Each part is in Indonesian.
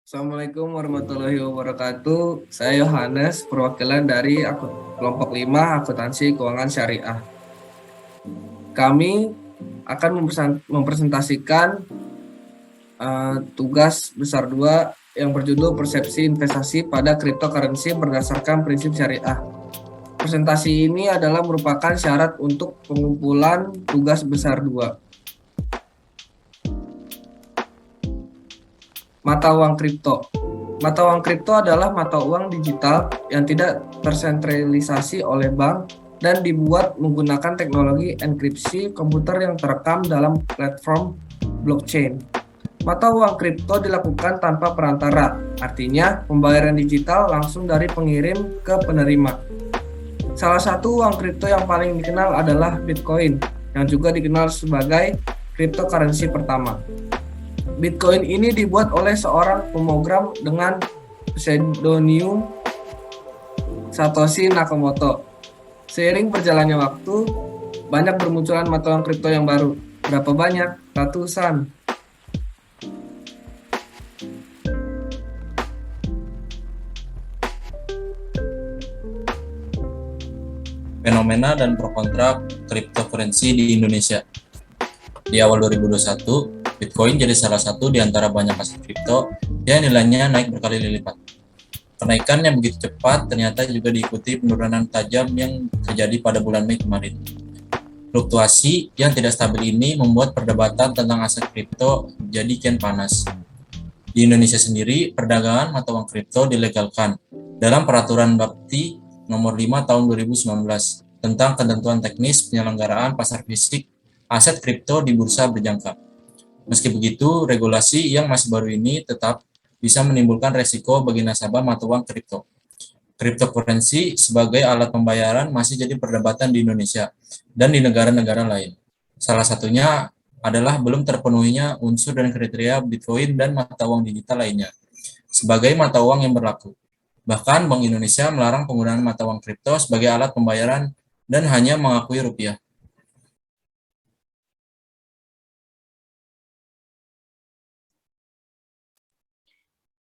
Assalamualaikum warahmatullahi wabarakatuh. Saya Yohanes, perwakilan dari kelompok 5 Akuntansi Keuangan Syariah. Kami akan mempresentasikan tugas besar 2 yang berjudul Persepsi Investasi pada Cryptocurrency berdasarkan prinsip syariah. Presentasi ini adalah merupakan syarat untuk pengumpulan tugas besar 2. Mata uang kripto. Mata uang kripto adalah mata uang digital yang tidak tersentralisasi oleh bank dan dibuat menggunakan teknologi enkripsi komputer yang terekam dalam platform blockchain. Mata uang kripto dilakukan tanpa perantara, artinya pembayaran digital langsung dari pengirim ke penerima. Salah satu uang kripto yang paling dikenal adalah Bitcoin, yang juga dikenal sebagai cryptocurrency pertama. Bitcoin ini dibuat oleh seorang pemrogram dengan pseudonym Satoshi Nakamoto. Seiring berjalannya waktu, banyak bermunculan mata uang kripto yang baru. Berapa banyak? Ratusan. Fenomena dan pro kontra cryptocurrency di Indonesia. Di awal 2021, Bitcoin jadi salah satu di antara banyak aset kripto yang nilainya naik berkali lipat. Kenaikan yang begitu cepat ternyata juga diikuti penurunan tajam yang terjadi pada bulan Mei kemarin. Fluktuasi yang tidak stabil ini membuat perdebatan tentang aset kripto jadi kian panas. Di Indonesia sendiri, perdagangan mata uang kripto dilegalkan dalam Peraturan Bapti Nomor 5 Tahun 2019 tentang ketentuan teknis penyelenggaraan pasar fisik aset kripto di bursa berjangka. Meski begitu, regulasi yang masih baru ini tetap bisa menimbulkan resiko bagi nasabah mata uang kripto. Cryptocurrency sebagai alat pembayaran masih jadi perdebatan di Indonesia dan di negara-negara lain. Salah satunya adalah belum terpenuhinya unsur dan kriteria Bitcoin dan mata uang digital lainnya sebagai mata uang yang berlaku. Bahkan Bank Indonesia melarang penggunaan mata uang kripto sebagai alat pembayaran dan hanya mengakui rupiah.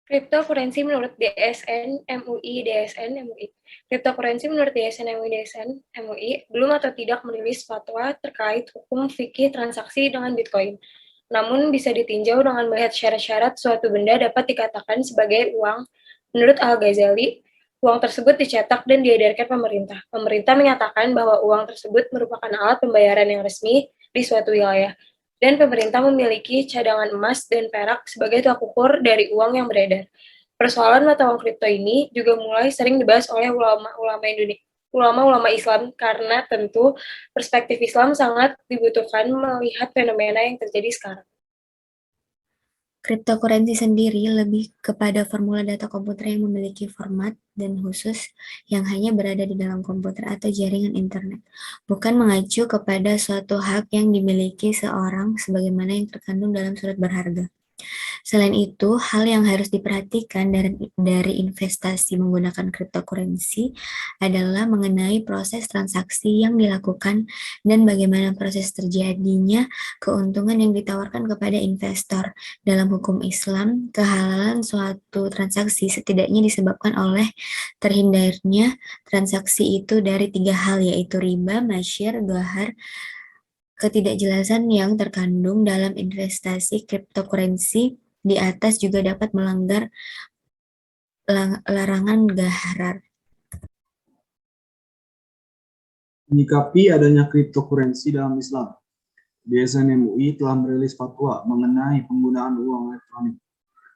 Cryptocurrency menurut DSN MUI DSN MUI. Cryptocurrency menurut DSN MUI DSN MUI belum atau tidak merilis fatwa terkait hukum fikih transaksi dengan Bitcoin. Namun bisa ditinjau dengan melihat syarat-syarat suatu benda dapat dikatakan sebagai uang. Menurut Al-Ghazali, uang tersebut dicetak dan diedarkan pemerintah. Pemerintah menyatakan bahwa uang tersebut merupakan alat pembayaran yang resmi di suatu wilayah, dan pemerintah memiliki cadangan emas dan perak sebagai tolak ukur dari uang yang beredar. Persoalan mata uang kripto ini juga mulai sering dibahas oleh ulama-ulama Islam karena tentu perspektif Islam sangat dibutuhkan melihat fenomena yang terjadi sekarang. Cryptocurrency sendiri lebih kepada formula data komputer yang memiliki format dan khusus yang hanya berada di dalam komputer atau jaringan internet, bukan mengacu kepada suatu hak yang dimiliki seorang sebagaimana yang terkandung dalam surat berharga. Selain itu, hal yang harus diperhatikan dari investasi menggunakan cryptocurrency adalah mengenai proses transaksi yang dilakukan dan bagaimana proses terjadinya keuntungan yang ditawarkan kepada investor. Dalam hukum Islam, kehalalan suatu transaksi setidaknya disebabkan oleh terhindarnya transaksi itu dari 3 hal, yaitu riba, masyir, ghahar. Ketidakjelasan yang terkandung dalam investasi cryptocurrency di atas juga dapat melanggar larangan ghahar. Menyikapi adanya cryptocurrency dalam Islam, DSN MUI telah merilis fatwa mengenai penggunaan uang elektronik.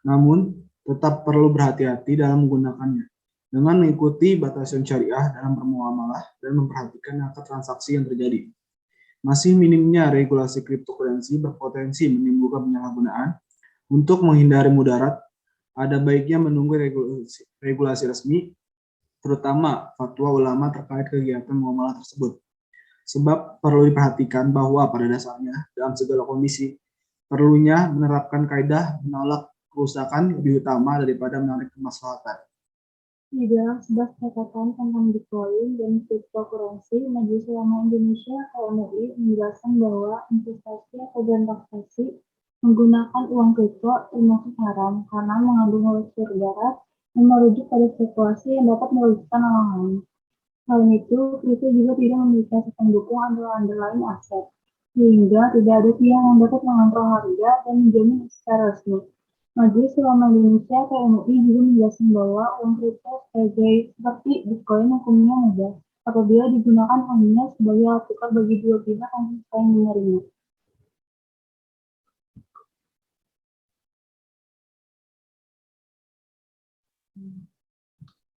Namun, tetap perlu berhati-hati dalam menggunakannya dengan mengikuti batasan syariah dalam bermuamalah dan memperhatikan angka transaksi yang terjadi. Masih minimnya regulasi cryptocurrency berpotensi menimbulkan penyalahgunaan. Untuk menghindari mudarat, ada baiknya menunggu regulasi resmi, terutama fatwa ulama terkait kegiatan muamalah tersebut. Sebab perlu diperhatikan bahwa pada dasarnya dalam segala kondisi perlunya menerapkan kaidah menolak kerusakan lebih utama daripada menarik kemaslahatan. Di dalam sebuah catatan tentang Bitcoin dan cryptocurrency, Majelis Ulama Indonesia (MUI) menjelaskan bahwa investasi atau transaksi Menggunakan uang kripto termasuk haram karena mengandung unsur darat dan merujuk pada spekulasi yang dapat merugikan orang lain. Selain itu, kripto juga tidak memiliki aset pendukung underlying aset, sehingga tidak ada pihak yang dapat mengontrol harga dan menjamin secara resmi. Majelis Ulama Indonesia (MUI) juga menjelaskan bahwa uang kripto seperti Bitcoin hukumnya mudah apabila digunakan hanya sebagai alat tukar bagi dua pihak yang saling menerima.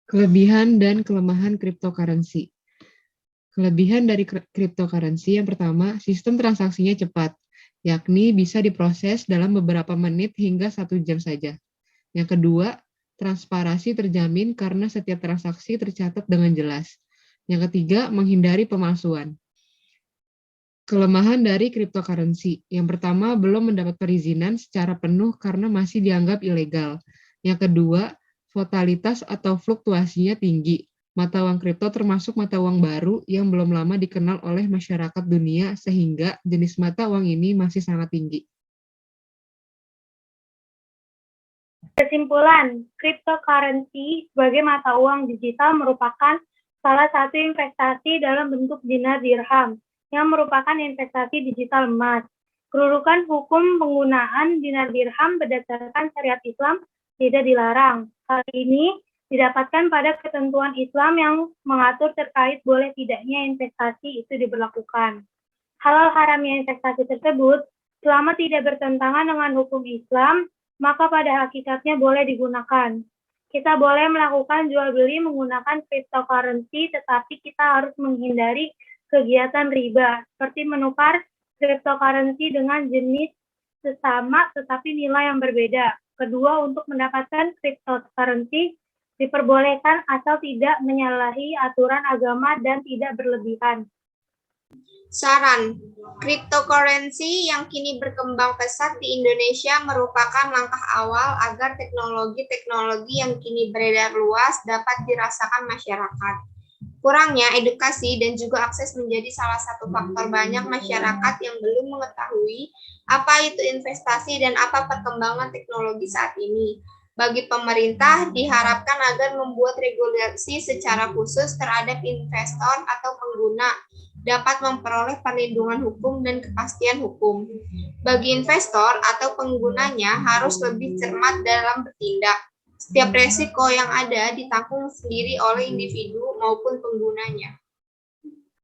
Kelebihan dan kelemahan cryptocurrency. Kelebihan dari cryptocurrency yang pertama, sistem transaksinya cepat, yakni bisa diproses dalam beberapa menit hingga 1 jam saja. Yang kedua, transparansi terjamin karena setiap transaksi tercatat dengan jelas. Yang ketiga, menghindari pemalsuan. Kelemahan dari cryptocurrency. Yang pertama, belum mendapat perizinan secara penuh karena masih dianggap ilegal. Yang kedua, volatilitas atau fluktuasinya tinggi. Mata uang kripto termasuk mata uang baru yang belum lama dikenal oleh masyarakat dunia sehingga jenis mata uang ini masih sangat tinggi. Kesimpulan, cryptocurrency sebagai mata uang digital merupakan salah satu investasi dalam bentuk dinar dirham yang merupakan investasi digital emas. Kedudukan hukum penggunaan dinar dirham berdasarkan syariat Islam tidak dilarang. Hal ini didapatkan pada ketentuan Islam yang mengatur terkait boleh tidaknya investasi itu diberlakukan. Halal haramnya investasi tersebut, selama tidak bertentangan dengan hukum Islam, maka pada hakikatnya boleh digunakan. Kita boleh melakukan jual beli menggunakan cryptocurrency, tetapi kita harus menghindari kegiatan riba, seperti menukar cryptocurrency dengan jenis sesama tetapi nilai yang berbeda. Kedua, untuk mendapatkan cryptocurrency, diperbolehkan asal tidak menyalahi aturan agama dan tidak berlebihan. Saran, cryptocurrency yang kini berkembang pesat di Indonesia merupakan langkah awal agar teknologi-teknologi yang kini beredar luas dapat dirasakan masyarakat. Kurangnya edukasi dan juga akses menjadi salah satu faktor banyak masyarakat yang belum mengetahui apa itu investasi dan apa perkembangan teknologi saat ini. Bagi pemerintah, diharapkan agar membuat regulasi secara khusus terhadap investor atau pengguna dapat memperoleh perlindungan hukum dan kepastian hukum. Bagi investor atau penggunanya harus lebih cermat dalam bertindak. Setiap resiko yang ada ditanggung sendiri oleh individu maupun penggunanya.